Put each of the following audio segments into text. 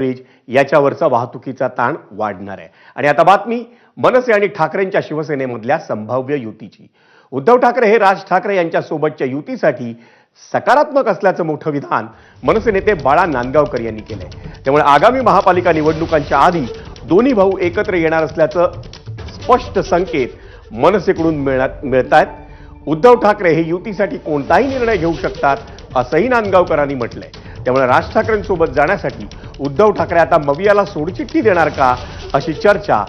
Bridge याच्यावरचा वाहतुकीचा ताण वाढणार आहे। आणि आता बातमी मनसे आणि ठाकरेंच्या शिवसेनेमधल्या संभाव्य युतीची। उद्धव ठाकरे हे राज ठाकरे यांच्या सोबतच्या युतीसाठी सकारात्मक असल्याचं मोठं विधान मनसे नेते बाळा नांदगावकर यांनी केलंय। त्यामुळे आगामी महापालिका निवडणुकांच्या आधी दोन्ही भाऊ एकत्र येणार असल्याचं स्पष्ट संकेत मनसेकडून मिळतायत। उद्धव ठाकरे हे युतीसाठी कोणताही निर्णय घेऊ शकतात असंही नांदगावकरांनी म्हटलंय। त्यामुळे राज ठाकरेंसोबत जाण्यासाठी उद्धव ठाकरे आता मवियाला सोडचिठ्ठी देणार का अशी चर्चा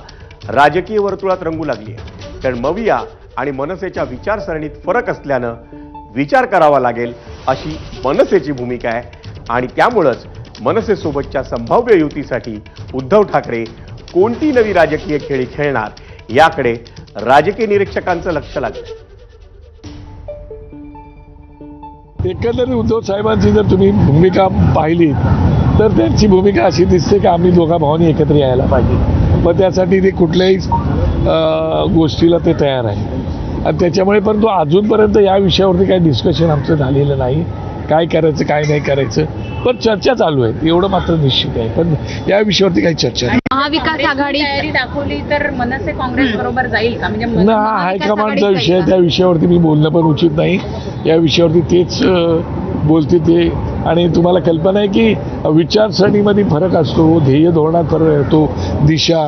राजकीय वर्तुळात रंगू लागली आहे। कारण मविया आणि मनसेच्या विचारसरणीत फरक असल्यानं विचार करावा लागेल अशी मनसेची भूमिका आहे। आणि त्यामुळेच मनसेसोबतच्या संभाव्य युतीसाठी उद्धव ठाकरे कोणती नवी राजकीय खेळी खेळणार याकडे राजकीय निरीक्षकांचं लक्ष लागलंय। एकंदरीत उद्धव साहेबांची जर तुम्ही भूमिका पाहिली तर त्यांची भूमिका अशी दिसते की आम्ही दोघा भावांनी एकत्र यायला पाहिजे, मग त्यासाठी ते कुठल्याही गोष्टीला ते तयार आहे। आणि त्याच्यामुळे परंतु अजूनपर्यंत या विषयावरती काही डिस्कशन आमचं झालेलं नाही, काय करायचं काय नाही करायचं, पण चर्चा चालू आहे एवढं मात्र निश्चित आहे। पण या विषयावरती काही चर्चा नाही। महाविकास आघाडी तयारी दाखवली तर मनसे काँग्रेस बरोबर जाईल का? म्हणजे हा हायकमांडचा विषय, त्या विषयावरती मी बोलणं पण उचित नाही। या विषयावरती तेच बोलते ते। आणि तुम्हाला कल्पना आहे की विचारसरणीमध्ये फरक असतो, ध्येय धोरणात फरक असतो, दिशा,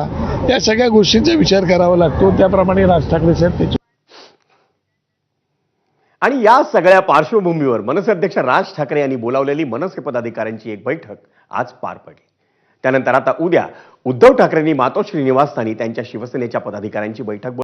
या सगळ्या गोष्टींचा विचार करावा लागतो। त्याप्रमाणे राज ठाकरे साहेब त्याचे। आणि या सगळ्या पार्श्वभूमीवर मनसे अध्यक्ष राज ठाकरे यांनी बोलावलेली मनसे पदाधिकाऱ्यांची एक बैठक आज पार पडली। त्यानंतर आता उद्या उद्धव ठाकरेंनी मातोश्री निवासस्थानी त्यांच्या शिवसेनेच्या पदाधिकाऱ्यांची बैठक